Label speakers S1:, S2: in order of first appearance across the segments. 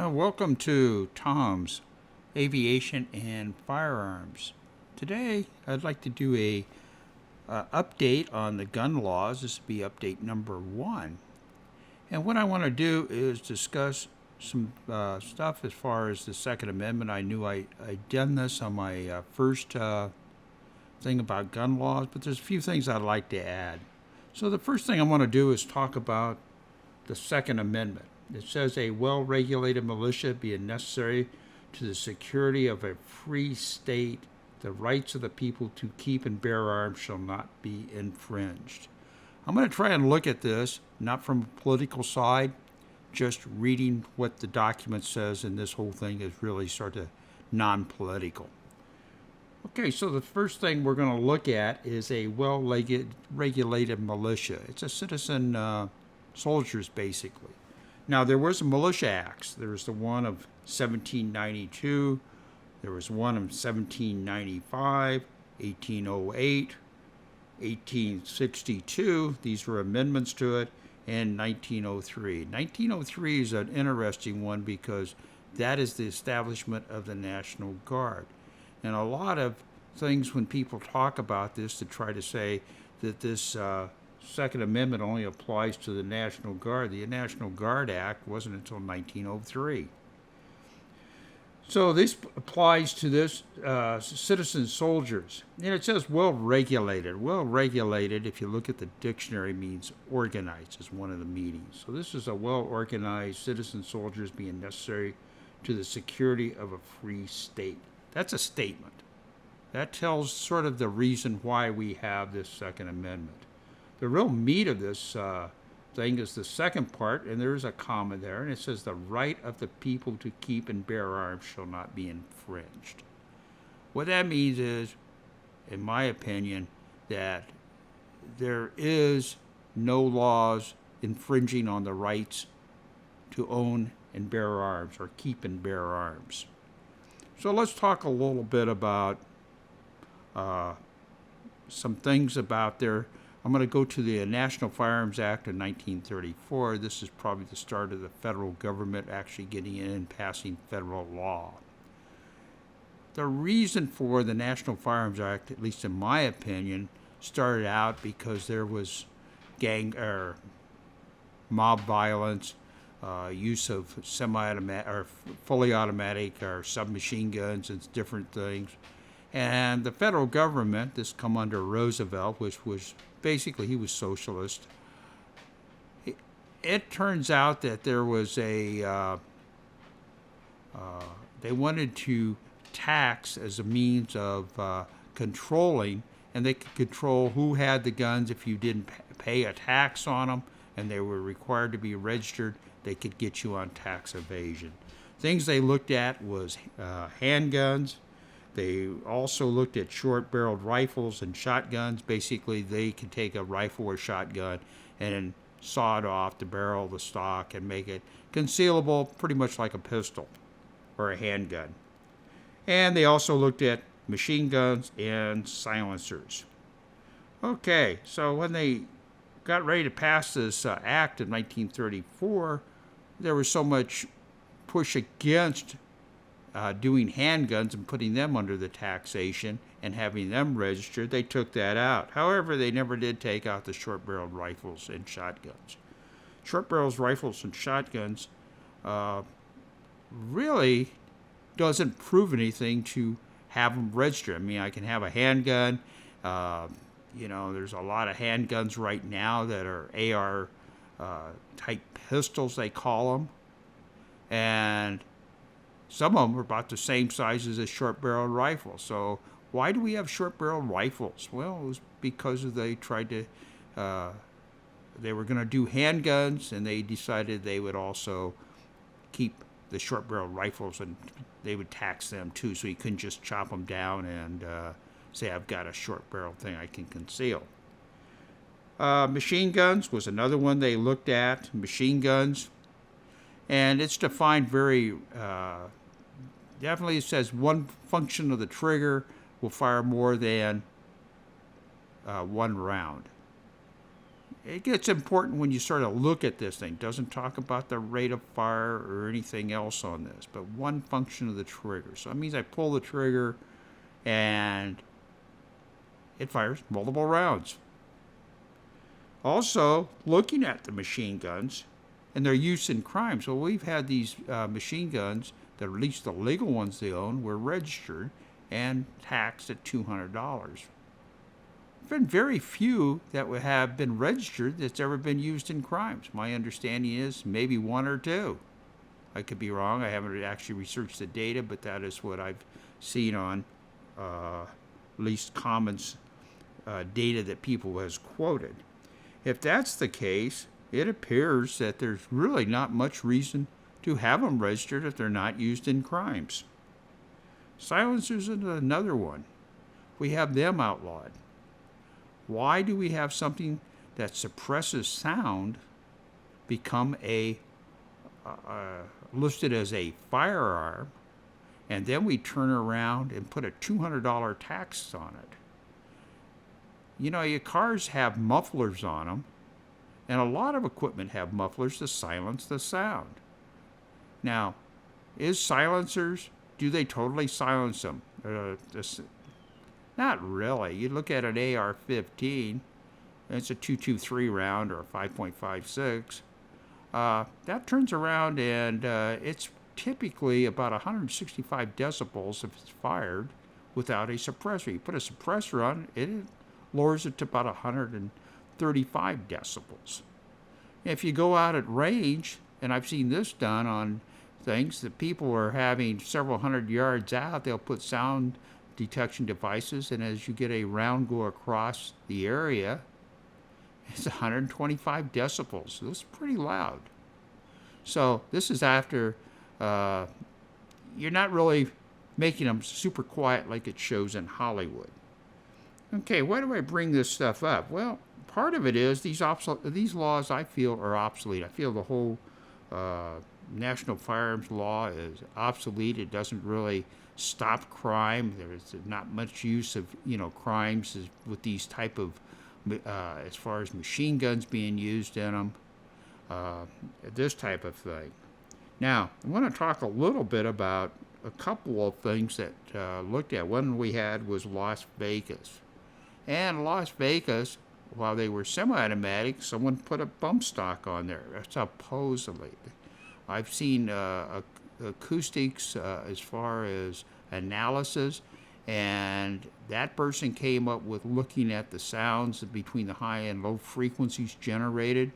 S1: Welcome to Tom's Aviation and Firearms. Today, I'd like to do a update on the gun laws. This will be update number 1. And what I want to do is discuss some stuff as far as the Second Amendment. I knew I'd done this on my first thing about gun laws, but there's a few things I'd like to add. So the first thing I want to do is talk about the Second Amendment. It says a well-regulated militia being necessary to the security of a free state, the rights of the people to keep and bear arms shall not be infringed. I'm going to try and look at this, not from a political side, just reading what the document says, and this whole thing is really sort of non-political. Okay, so the first thing we're going to look at is a well-regulated militia. It's a citizen soldiers, basically. Now, there was a militia acts. There was the one of 1792, there was one of 1795, 1808, 1862. These were amendments to it, and 1903. 1903 is an interesting one because that is the establishment of the National Guard. And a lot of things when people talk about this to try to say that this Second Amendment only applies to the National Guard. The National Guard Act wasn't until 1903. So this applies to this citizen soldiers. And it says well-regulated. Well-regulated, if you look at the dictionary, means organized is one of the meanings. So this is a well-organized citizen soldiers being necessary to the security of a free state. That's a statement. That tells sort of the reason why we have this Second Amendment. The real meat of this thing is the second part, and there's a comma there, and it says the right of the people to keep and bear arms shall not be infringed. What that means is, in my opinion, that there is no laws infringing on the rights to own and bear arms or keep and bear arms. So let's talk a little bit about some things about there. I'm going to go to the National Firearms Act of 1934. This is probably the start of the federal government actually getting in and passing federal law. The reason for the National Firearms Act, at least in my opinion, started out because there was gang or mob violence, use of semi-automatic or fully automatic or submachine guns and different things. And the federal government, this come under Roosevelt, which was basically, he was socialist. It turns out that there was they wanted to tax as a means of controlling, and they could control who had the guns. If you didn't pay a tax on them and they were required to be registered, they could get you on tax evasion. Things they looked at was handguns. They also looked at short-barreled rifles and shotguns. Basically, they could take a rifle or shotgun and saw it off the barrel of the stock and make it concealable, pretty much like a pistol or a handgun. And they also looked at machine guns and silencers. Okay, so when they got ready to pass this act in 1934, there was so much push against doing handguns and putting them under the taxation and having them registered, they took that out. However, they never did take out the short-barreled rifles and shotguns. Short-barreled rifles and shotguns really doesn't prove anything to have them registered. I mean, I can have a handgun. There's a lot of handguns right now that are AR type pistols, they call them. And some of them are about the same size as a short-barreled rifle. So why do we have short-barreled rifles? Well, it was because they tried to, they were going to do handguns, and they decided they would also keep the short-barreled rifles, and they would tax them too, so you couldn't just chop them down and say, I've got a short-barreled thing I can conceal. Machine guns was another one they looked at, machine guns. And it's defined very, definitely it says one function of the trigger will fire more than one round. it gets important when you sort of look at this thing. It doesn't talk about the rate of fire or anything else on this, but one function of the trigger. So that means I pull the trigger and it fires multiple rounds. Also, looking at the machine guns and their use in crimes. Well, we've had these machine guns, that at least the legal ones they own, were registered and taxed at $200. There have been very few that would have been registered that's ever been used in crimes. My understanding is maybe one or two. I could be wrong. I haven't actually researched the data, but that is what I've seen on least commons data that people has quoted. If that's the case, it appears that there's really not much reason to have them registered if they're not used in crimes. Silencers is another one. We have them outlawed. Why do we have something that suppresses sound become listed as a firearm, and then we turn around and put a $200 tax on it? You know, your cars have mufflers on them, and a lot of equipment have mufflers to silence the sound. Now, is silencers, do they totally silence them? Not really. You look at an AR-15, it's a .223 round or a 5.56. That turns around and it's typically about 165 decibels if it's fired without a suppressor. You put a suppressor on it, it lowers it to about 135 decibels. If you go out at range, and I've seen this done on things that people are having several hundred yards out, they'll put sound detection devices, and as you get a round go across the area, it's 125 decibels. So it's pretty loud. So this is after you're not really making them super quiet like it shows in Hollywood. Okay, why do I bring this stuff up? Well, part of it is these laws I feel are obsolete. I feel the whole National Firearms Law is obsolete. It doesn't really stop crime. There's not much use of crimes with these type of as far as machine guns being used in them, this type of thing. Now, I want to talk a little bit about a couple of things that looked at. One we had was Las Vegas. And Las Vegas, while they were semi-automatic, someone put a bump stock on there, supposedly. I've seen acoustics as far as analysis, and that person came up with looking at the sounds between the high and low frequencies generated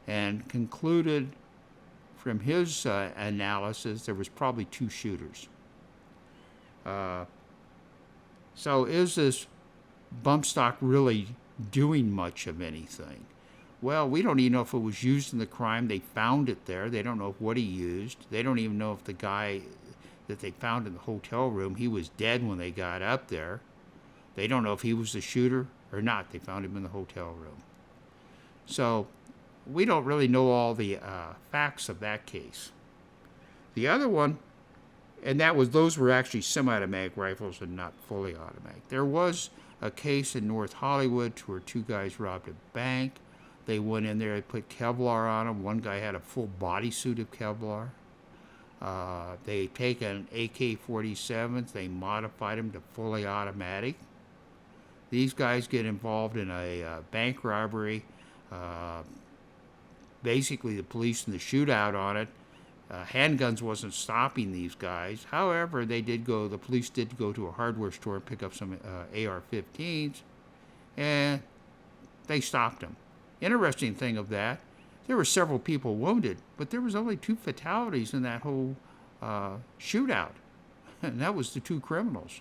S1: and concluded from his analysis there was probably two shooters. So is this bump stock really doing much of anything? Well, we don't even know if it was used in the crime. They found it there. They don't know what he used. They don't even know if the guy that they found in the hotel room, he was dead when they got up there. They don't know if he was the shooter or not. They found him in the hotel room. So we don't really know all the facts of that case. The other one, and those were actually semi-automatic rifles and not fully automatic. There was a case in North Hollywood where two guys robbed a bank. They went in there, they put Kevlar on them. One guy had a full bodysuit of Kevlar. They take an AK-47s, they modified them to fully automatic. These guys get involved in a bank robbery. Basically, the police in the shootout on it. Handguns wasn't stopping these guys. However, the police did go to a hardware store and pick up some AR-15s, and they stopped them. Interesting thing of that, there were several people wounded, but there was only 2 fatalities in that whole shootout, and that was the 2 criminals.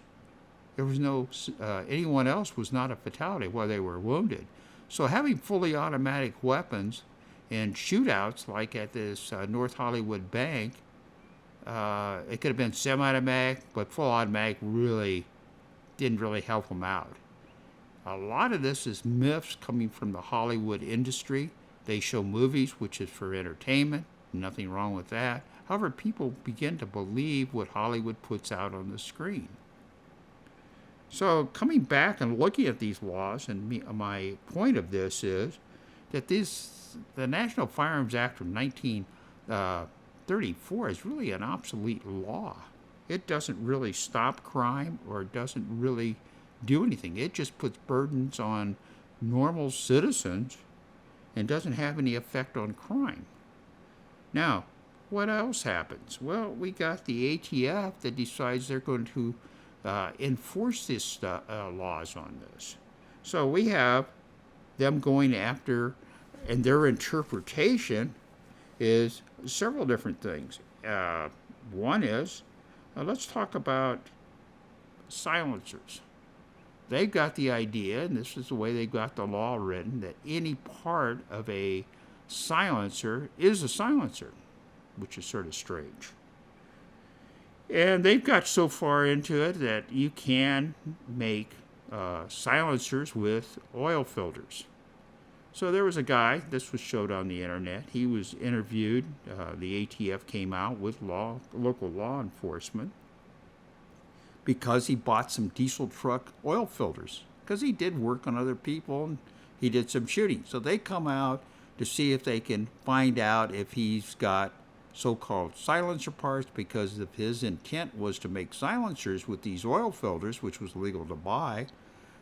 S1: There was no, anyone else was not a fatality while they were wounded. So having fully automatic weapons in shootouts, like at this North Hollywood bank, it could have been semi-automatic, but full automatic didn't really help them out. A lot of this is myths coming from the Hollywood industry. They show movies, which is for entertainment. Nothing wrong with that. However, people begin to believe what Hollywood puts out on the screen. So coming back and looking at these laws, and my point of this is, that the National Firearms Act of 1934 is really an obsolete law. It doesn't really stop crime or doesn't really do anything. It just puts burdens on normal citizens and doesn't have any effect on crime. Now, what else happens? Well, we got the ATF that decides they're going to enforce this laws on this. So we have them going after, and their interpretation is several different things. One is, let's talk about silencers. They've got the idea, and this is the way they got the law written, that any part of a silencer is a silencer, which is sort of strange. And they've got so far into it that you can make silencers with oil filters. So there was a guy, this was showed on the internet, he was interviewed, the ATF came out with local law enforcement, because he bought some diesel truck oil filters, because he did work on other people and he did some shooting. So they come out to see if they can find out if he's got so-called silencer parts, because if his intent was to make silencers with these oil filters, which was legal to buy,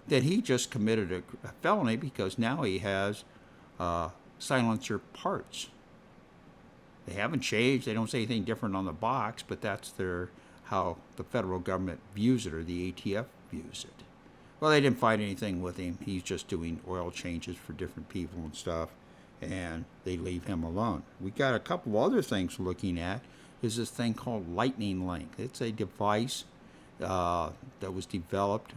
S1: then he just committed a felony, because now he has silencer parts. They haven't changed. They don't say anything different on the box, but that's how the federal government views it, or the ATF views it. Well, they didn't find anything with him. He's just doing oil changes for different people and stuff, and they leave him alone. We got a couple other things looking at. Is this thing called Lightning Link. It's a device that was developed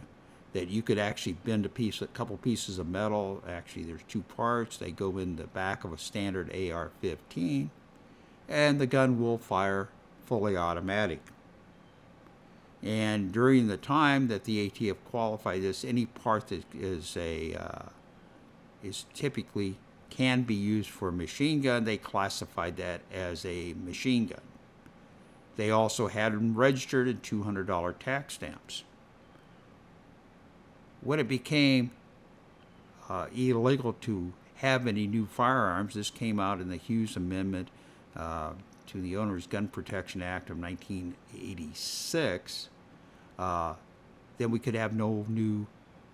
S1: that you could actually bend a couple pieces of metal. Actually, there's two parts. They go in the back of a standard AR-15, and the gun will fire fully automatic. And during the time that the ATF qualified this, any part that is typically can be used for a machine gun, they classified that as a machine gun. They also had them registered in $200 tax stamps. When it became illegal to have any new firearms, this came out in the Hughes Amendment to the Owner's Gun Protection Act of 1986, then we could have no new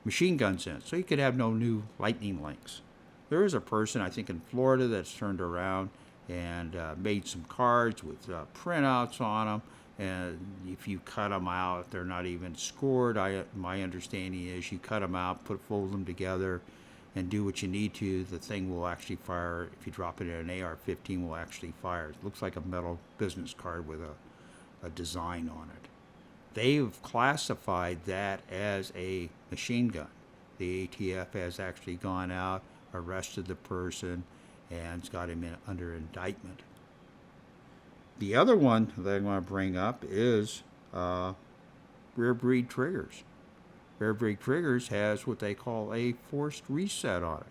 S1: machine guns in it. So you could have no new lightning links. There is a person, I think in Florida, that's turned around and made some cards with printouts on them. And if you cut them out, they're not even scored. My understanding is you cut them out, fold them together, and do what you need to. The thing will actually fire. If you drop it in an AR-15, will actually fire. It looks like a metal business card with a design on it. They've classified that as a machine gun. The ATF has actually gone out, arrested the person, and got him under indictment. The other one that I'm going to bring up is rear breed triggers. Rear breed triggers has what they call a forced reset on it.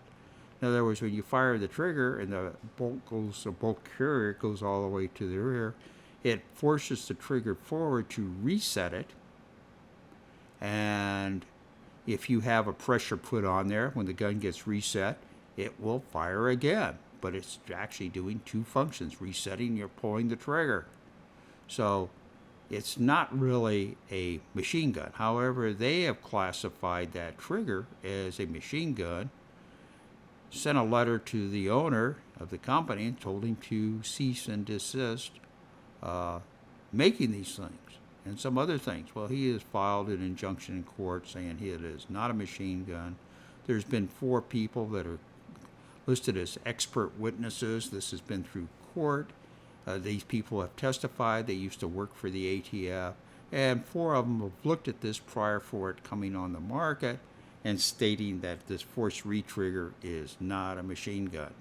S1: In other words, when you fire the trigger and the bolt carrier goes all the way to the rear, it forces the trigger forward to reset it. And if you have a pressure put on there, when the gun gets reset, it will fire again. But it's actually doing two functions, resetting, you're pulling the trigger. So it's not really a machine gun. However, they have classified that trigger as a machine gun, sent a letter to the owner of the company and told him to cease and desist making these things and some other things. Well, he has filed an injunction in court saying it is not a machine gun. There's been 4 people that are listed as expert witnesses. This has been through court. These people have testified. They used to work for the ATF, and 4 of them have looked at this prior for it coming on the market and stating that this force retrigger is not a machine gun.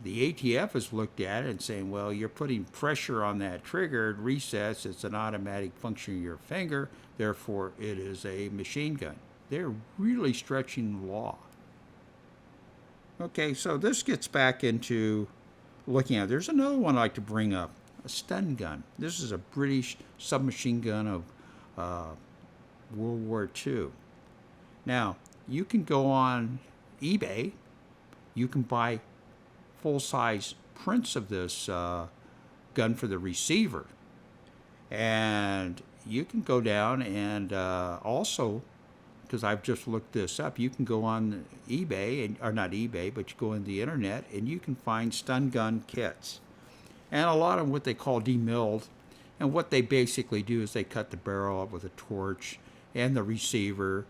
S1: The ATF has looked at it and saying, well, you're putting pressure on that trigger, it resets, it's an automatic function of your finger, therefore it is a machine gun. They're really stretching the law. Okay, so this gets back into looking at, there's another one I'd like to bring up, a stun gun. This is a British submachine gun of World War II. Now, you can go on eBay you can buy full-size prints of this gun for the receiver. And you can go down and also, because I've just looked this up, you can go on eBay, or not eBay, but you go on the internet and you can find stun gun kits. And a lot of what they call demilled. And what they basically do is they cut the barrel up with a torch and the receiver,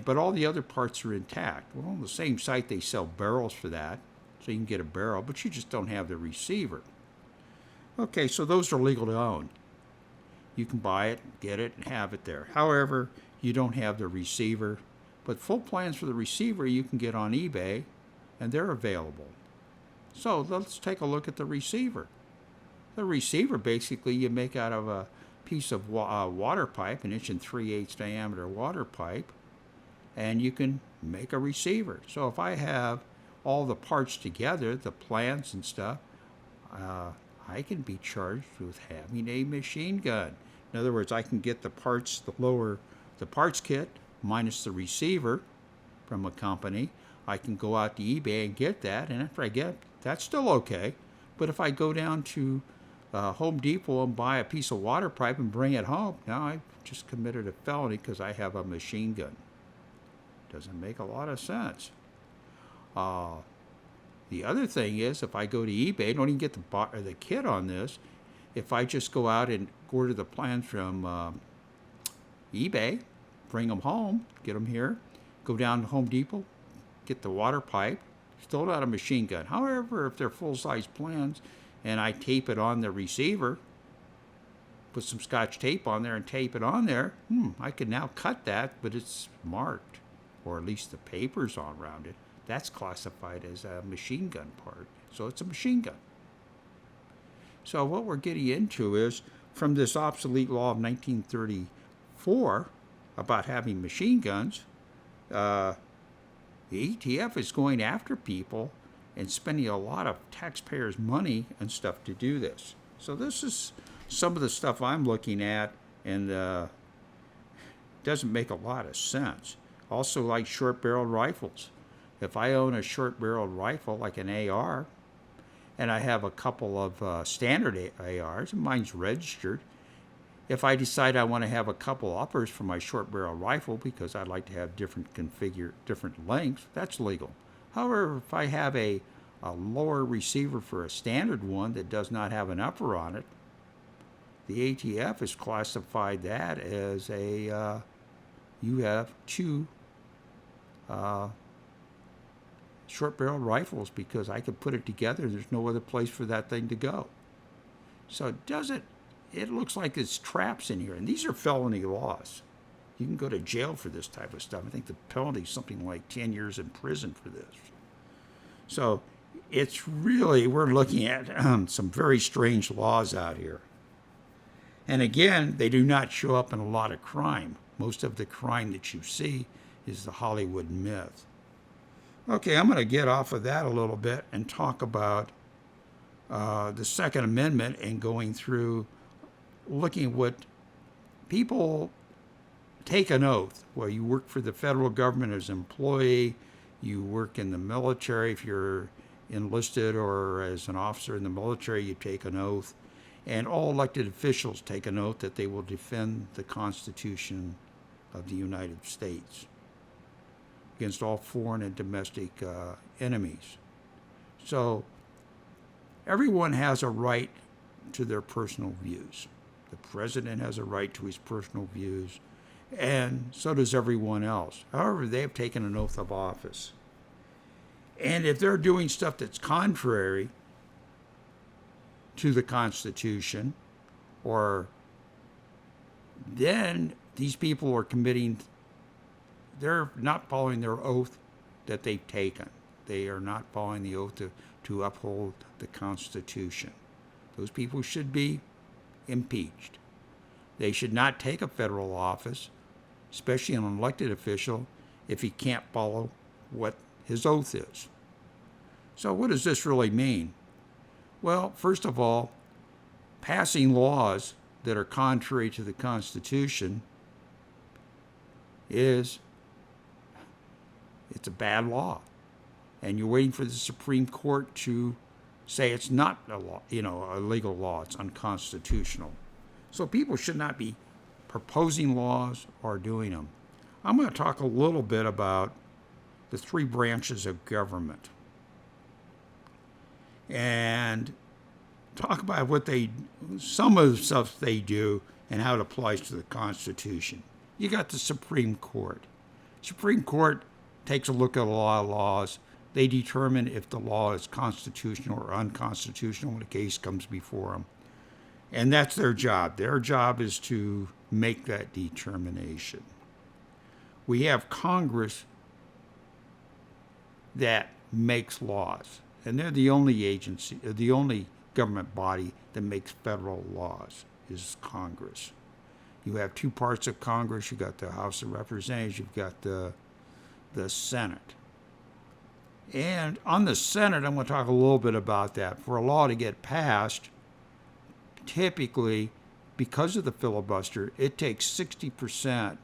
S1: but all the other parts are intact. Well, on the same site they sell barrels for that, so you can get a barrel, but you just don't have the receiver. Okay, so those are legal to own. You can buy it, get it, and have it there. However, you don't have the receiver, but full plans for the receiver you can get on eBay, and they're available. So let's take a look at the receiver. The receiver basically you make out of a piece of water pipe, an 1 3/8 diameter water pipe, and you can make a receiver. So if I have all the parts together, the plans and stuff, I can be charged with having a machine gun. In other words, I can get the parts, the parts kit minus the receiver from a company. I can go out to eBay and get that, and after I get it, that's still okay. But if I go down to Home Depot and buy a piece of water pipe and bring it home, now I've just committed a felony because I have a machine gun. Doesn't make a lot of sense. The other thing is, if I go to eBay, I don't even get the kit on this. If I just go out and order the plans from eBay, bring them home, get them here, go down to Home Depot, get the water pipe, still not a machine gun. However, if they're full-size plans and I tape it on the receiver, put some Scotch tape on there and tape it on there, I can now cut that, but it's marked, or at least the paper's on around it. That's classified as a machine gun part. So it's a machine gun. So what we're getting into is, from this obsolete law of 1934 about having machine guns, the ATF is going after people and spending a lot of taxpayers' money and stuff to do this. So this is some of the stuff I'm looking at, and doesn't make a lot of sense. Also, like short-barreled rifles. If I own a short-barreled rifle like an AR, and I have a couple of standard ARs, and mine's registered, if I decide I want to have a couple uppers for my short-barrel rifle because I'd like to have different lengths, that's legal. However, if I have a lower receiver for a standard one that does not have an upper on it, the ATF has classified that as you have two short-barreled rifles because I could put it together. There's no other place for that thing to go. So it looks like it's traps in here. And these are felony laws. You can go to jail for this type of stuff. I think the penalty is something like 10 years in prison for this. So it's really, we're looking at some very strange laws out here. And again, they do not show up in a lot of crime. Most of the crime that you see is the Hollywood myth. Okay, I'm going to get off of that a little bit and talk about the Second Amendment and going through looking at what people take an oath. Well, you work for the federal government as an employee, you work in the military if you're enlisted, or as an officer in the military, you take an oath. And all elected officials take an oath that they will defend the Constitution of the United States against all foreign and domestic enemies. So everyone has a right to their personal views. The president has a right to his personal views, and so does everyone else. However, they have taken an oath of office. And if they're doing stuff that's contrary to the Constitution, or then these people are they're not following their oath that they've taken. They are not following the oath to uphold the Constitution. Those people should be impeached. They should not take a federal office, especially an elected official, if he can't follow what his oath is. So what does this really mean? Well, first of all, passing laws that are contrary to the Constitution it's a bad law. and you're waiting for the Supreme Court to say it's not a law, a legal law, it's unconstitutional. So people should not be proposing laws or doing them. I'm going to talk a little bit about the three branches of government and talk about some of the stuff they do and how it applies to the Constitution. You got the Supreme Court. Supreme Court takes a look at a lot of laws. They determine if the law is constitutional or unconstitutional when a case comes before them. And that's their job. Their job is to make that determination. We have Congress that makes laws. And they're the only agency, the only government body that makes federal laws is Congress. You have two parts of Congress. You've got the House of Representatives. You've got the Senate. And on the Senate, I'm going to talk a little bit about that. For a law to get passed, typically, because of the filibuster, it takes 60%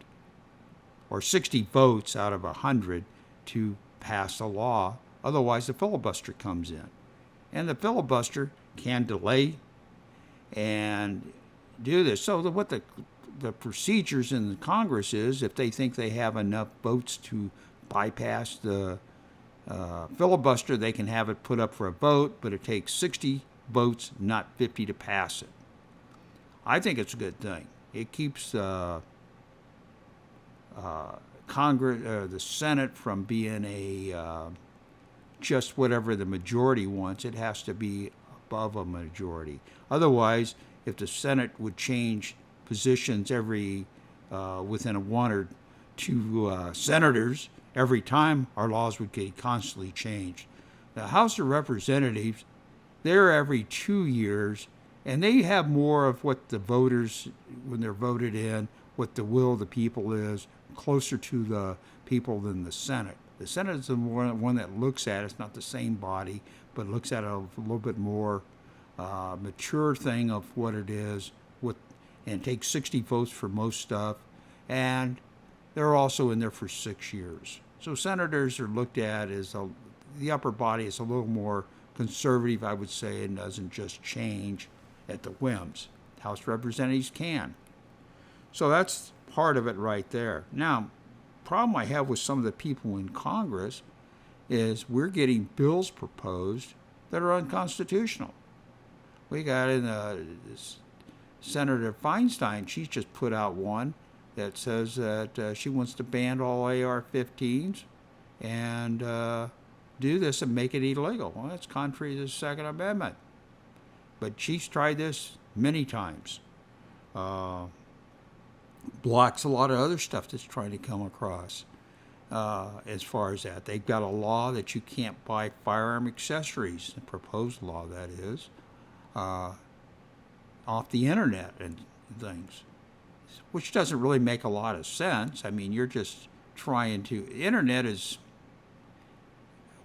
S1: or 60 votes out of 100 to pass a law. Otherwise, the filibuster comes in. And the filibuster can delay and do this. So what the procedures in the Congress is, if they think they have enough votes to bypass the filibuster, they can have it put up for a vote, but it takes 60 votes, not 50, to pass it. I think it's a good thing. It keeps Congress, the Senate, from being a just whatever the majority wants. It has to be above a majority. Otherwise, if the Senate would change positions every within one or two senators every time, our laws would get constantly changed. The House of Representatives, they're every 2 years, and they have more of what the voters, when they're voted in, what the will of the people is, closer to the people than the Senate. The Senate is the one that looks at it. It's not the same body, but looks at it a little bit more mature thing of what it is, and takes 60 votes for most stuff, and they're also in there for 6 years. So senators are looked at as the upper body is a little more conservative, I would say, and doesn't just change at the whims. House of Representatives can. So that's part of it right there. Now, problem I have with some of the people in Congress is we're getting bills proposed that are unconstitutional. We got Senator Feinstein, she's just put out one that says that she wants to ban all AR-15s and do this and make it illegal. Well, that's contrary to the Second Amendment. But she's tried this many times. Blocks a lot of other stuff that's trying to come across as far as that. They've got a law that you can't buy firearm accessories, a proposed law that is, off the internet and things, which doesn't really make a lot of sense. I mean, you're just trying to... Internet is...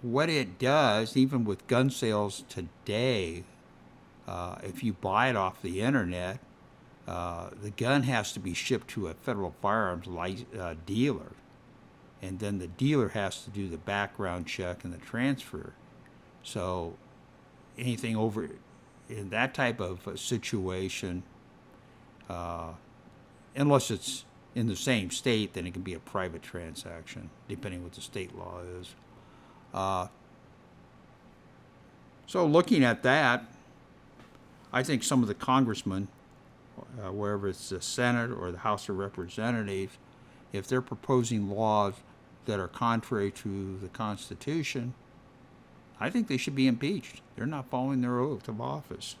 S1: What it does, even with gun sales today, if you buy it off the internet, the gun has to be shipped to a federal firearms dealer, and then the dealer has to do the background check and the transfer. So anything over in that type of situation, unless it's in the same state, then it can be a private transaction, depending what the state law is. So looking at that, I think some of the congressmen, wherever it's the Senate or the House of Representatives, if they're proposing laws that are contrary to the Constitution, I think they should be impeached. They're not following their oath of office.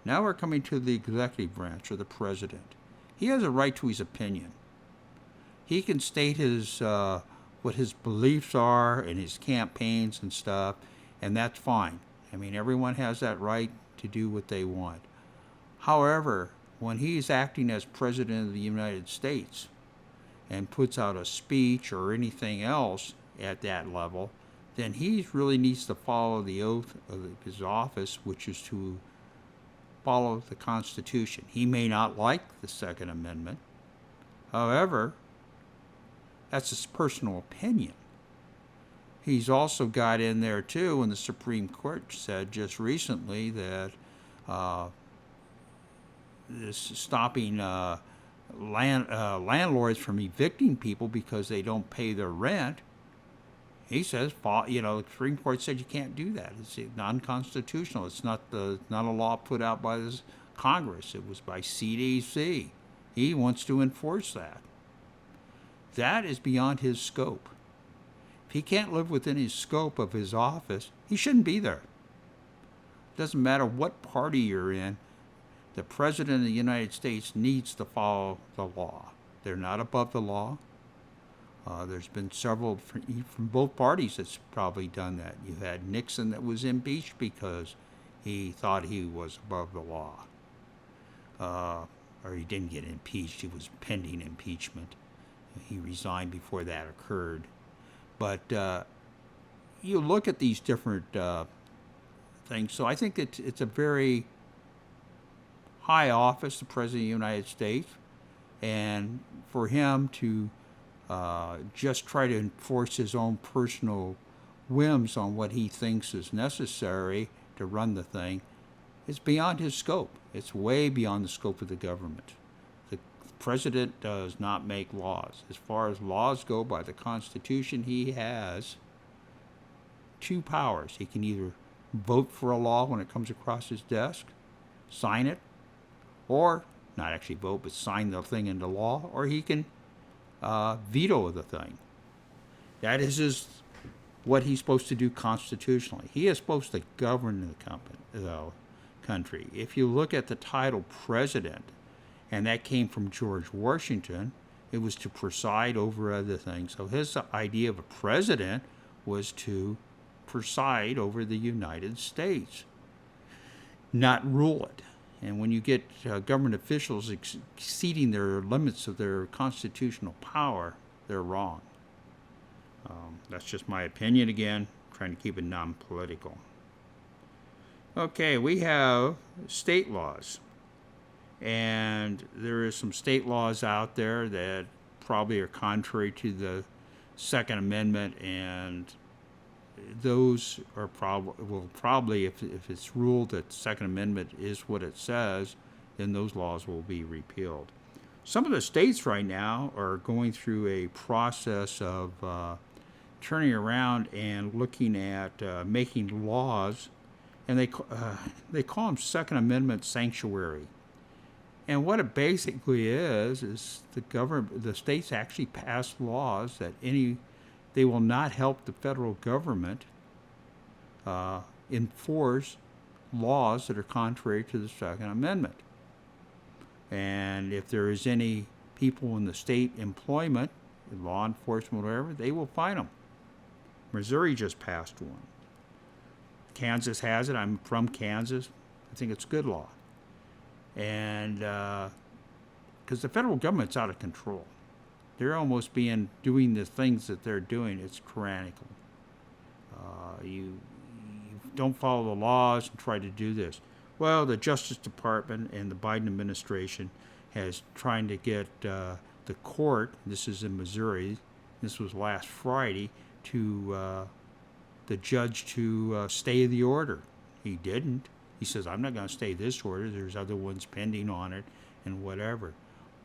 S1: Now we're coming to the executive branch, or the president. He has a right to his opinion. He can state his what his beliefs are in his campaigns and stuff, and that's fine. I mean, everyone has that right to do what they want. However, when he's acting as President of the United States and puts out a speech or anything else at that level, then he really needs to follow the oath of his office, which is to follow the Constitution. He may not like the Second Amendment. However, that's his personal opinion. He's also got in there too, and the Supreme Court said just recently that uh, this stopping landlords from evicting people because they don't pay their rent. He says, the Supreme Court said you can't do that. It's non-constitutional. It's not a law put out by this Congress. It was by CDC. He wants to enforce that. That is beyond his scope. If he can't live within his scope of his office, he shouldn't be there. It doesn't matter what party you're in. The President of the United States needs to follow the law. They're not above the law. There's been several from both parties that's probably done that. You had Nixon that was impeached because he thought he was above the law. Or he didn't get impeached. He was pending impeachment. He resigned before that occurred. But you look at these different things. So I think it's a very high office, the President of the United States. And for him to just try to enforce his own personal whims on what he thinks is necessary to run the thing, it's beyond his scope. It's way beyond the scope of the government. The president does not make laws. As far as laws go by the Constitution, he has two powers. He can either vote for a law when it comes across his desk, sign it, or not actually vote, but sign the thing into law, or he can veto the thing. That is what he's supposed to do constitutionally. He is supposed to govern the country. If you look at the title president, and that came from George Washington, it was to preside over other things. So his idea of a president was to preside over the United States, not rule it. And when you get government officials exceeding their limits of their constitutional power, they're wrong. That's just my opinion again, trying to keep it non-political. Okay, we have state laws. And there is some state laws out there that probably are contrary to the Second Amendment, and those are probably if it's ruled that the Second Amendment is what it says, then those laws will be repealed. Some of the states right now are going through a process of turning around and looking at making laws, and they call them Second Amendment sanctuary. And what it basically is the states actually pass laws that they will not help the federal government enforce laws that are contrary to the Second Amendment. And if there is any people in the state employment, law enforcement, whatever, they will fine them. Missouri just passed one. Kansas has it. I'm from Kansas. I think it's good law. And because the federal government's out of control. They're almost doing the things that they're doing. It's tyrannical. You don't follow the laws and try to do this. Well, the Justice Department and the Biden administration has trying to get the court, this is in Missouri, this was last Friday, to the judge to stay the order. He didn't. He says, I'm not going to stay this order. There's other ones pending on it and whatever.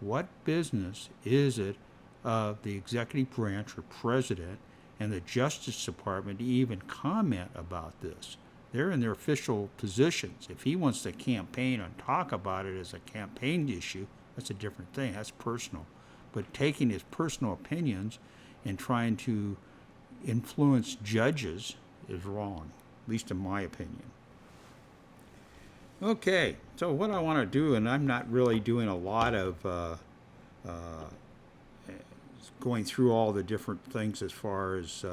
S1: What business is it of the executive branch or president and the Justice Department to even comment about this? They're in their official positions. If he wants to campaign and talk about it as a campaign issue, that's a different thing. That's personal. But taking his personal opinions and trying to influence judges is wrong, at least in my opinion. Okay, so what I want to do, and I'm not really doing a lot of going through all the different things as far as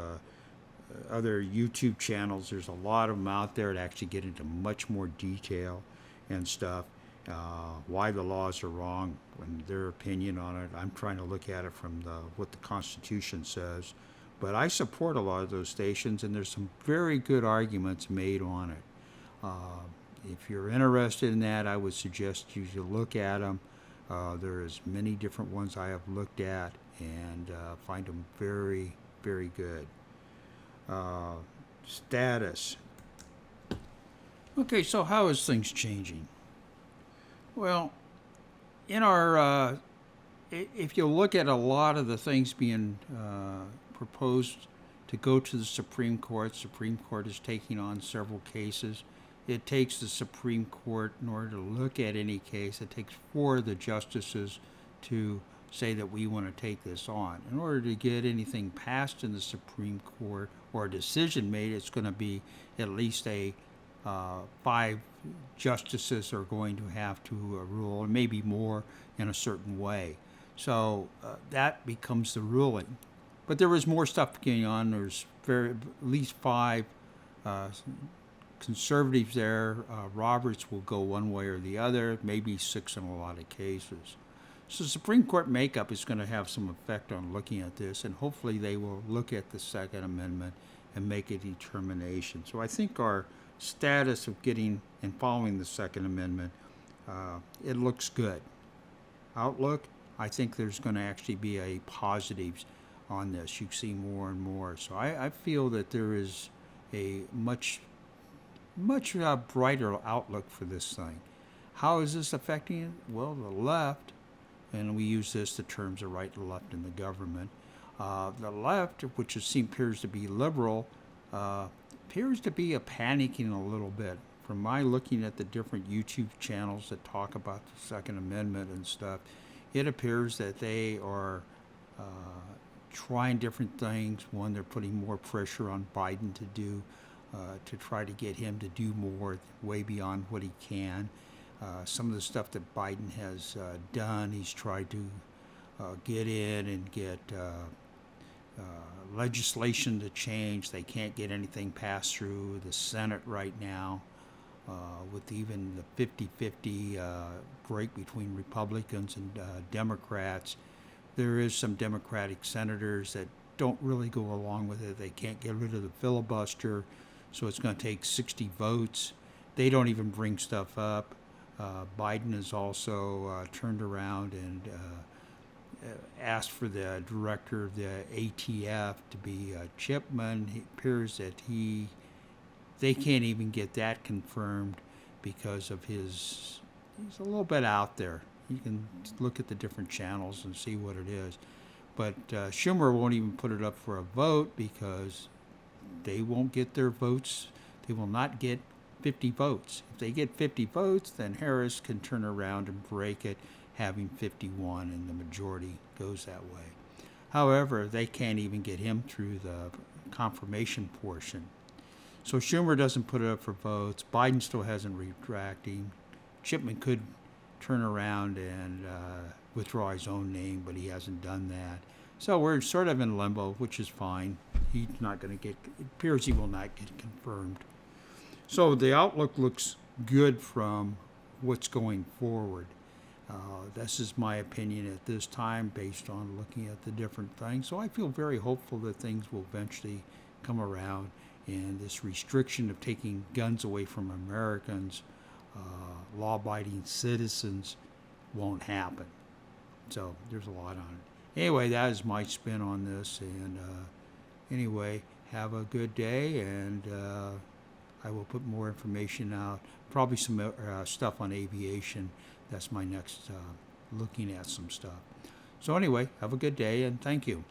S1: other YouTube channels. There's a lot of them out there that actually get into much more detail and stuff, why the laws are wrong and their opinion on it. I'm trying to look at it from what the Constitution says. But I support a lot of those stations, and there's some very good arguments made on it. If you're interested in that, I would suggest you to look at them. There's many different ones I have looked at and find them very, very good. uh, status. Okay, so how is things changing? Well, in our if you look at a lot of the things being proposed to go to the Supreme Court is taking on several cases. It takes the Supreme Court, in order to look at any case, it takes 4 of the justices to say that we want to take this on. In order to get anything passed in the Supreme Court or a decision made, it's going to be at least 5 justices are going to have to rule, and maybe more, in a certain way. So that becomes the ruling. But there was more stuff going on. There's at least 5 conservatives there. Roberts will go one way or the other, maybe 6 in a lot of cases. So the Supreme Court makeup is going to have some effect on looking at this, and hopefully they will look at the Second Amendment and make a determination. So I think our status of getting and following the Second Amendment, it looks good. Outlook, I think there's going to actually be a positives on this. You see more and more. So I feel that there is a much brighter outlook for this thing. How is this affecting it? Well, the left, and we use the terms of right and left in the government. The left, which appears to be liberal, appears to be panicking a little bit. From my looking at the different YouTube channels that talk about the Second Amendment and stuff, it appears that they are trying different things. One, they're putting more pressure on Biden to try to get him to do more, way beyond what he can. Some of the stuff that Biden has done, he's tried to get in and get legislation to change. They can't get anything passed through the Senate right now, with even the 50-50 break between Republicans and Democrats. There is some Democratic senators that don't really go along with it. They can't get rid of the filibuster, so it's going to take 60 votes. They don't even bring stuff up. Biden has also turned around and asked for the director of the ATF to be Chipman. It appears that they can't even get that confirmed because of he's a little bit out there. You can look at the different channels and see what it is. But Schumer won't even put it up for a vote because they won't get their votes. They will not get 50 votes. If they get 50 votes, then Harris can turn around and break it, having 51, and the majority goes that way. However, they can't even get him through the confirmation portion. So Schumer doesn't put it up for votes. Biden still hasn't retracted. Chipman could turn around and withdraw his own name, but he hasn't done that. So we're sort of in limbo, which is fine. He's not going to get, it appears he will not get confirmed. So the outlook looks good from what's going forward. This is my opinion at this time based on looking at the different things. So I feel very hopeful that things will eventually come around and this restriction of taking guns away from Americans, law-abiding citizens, won't happen. So there's a lot on it. Anyway, that is my spin on this. And anyway, have a good day, and I will put more information out, probably some stuff on aviation. That's my next looking at some stuff. So anyway, have a good day, and thank you.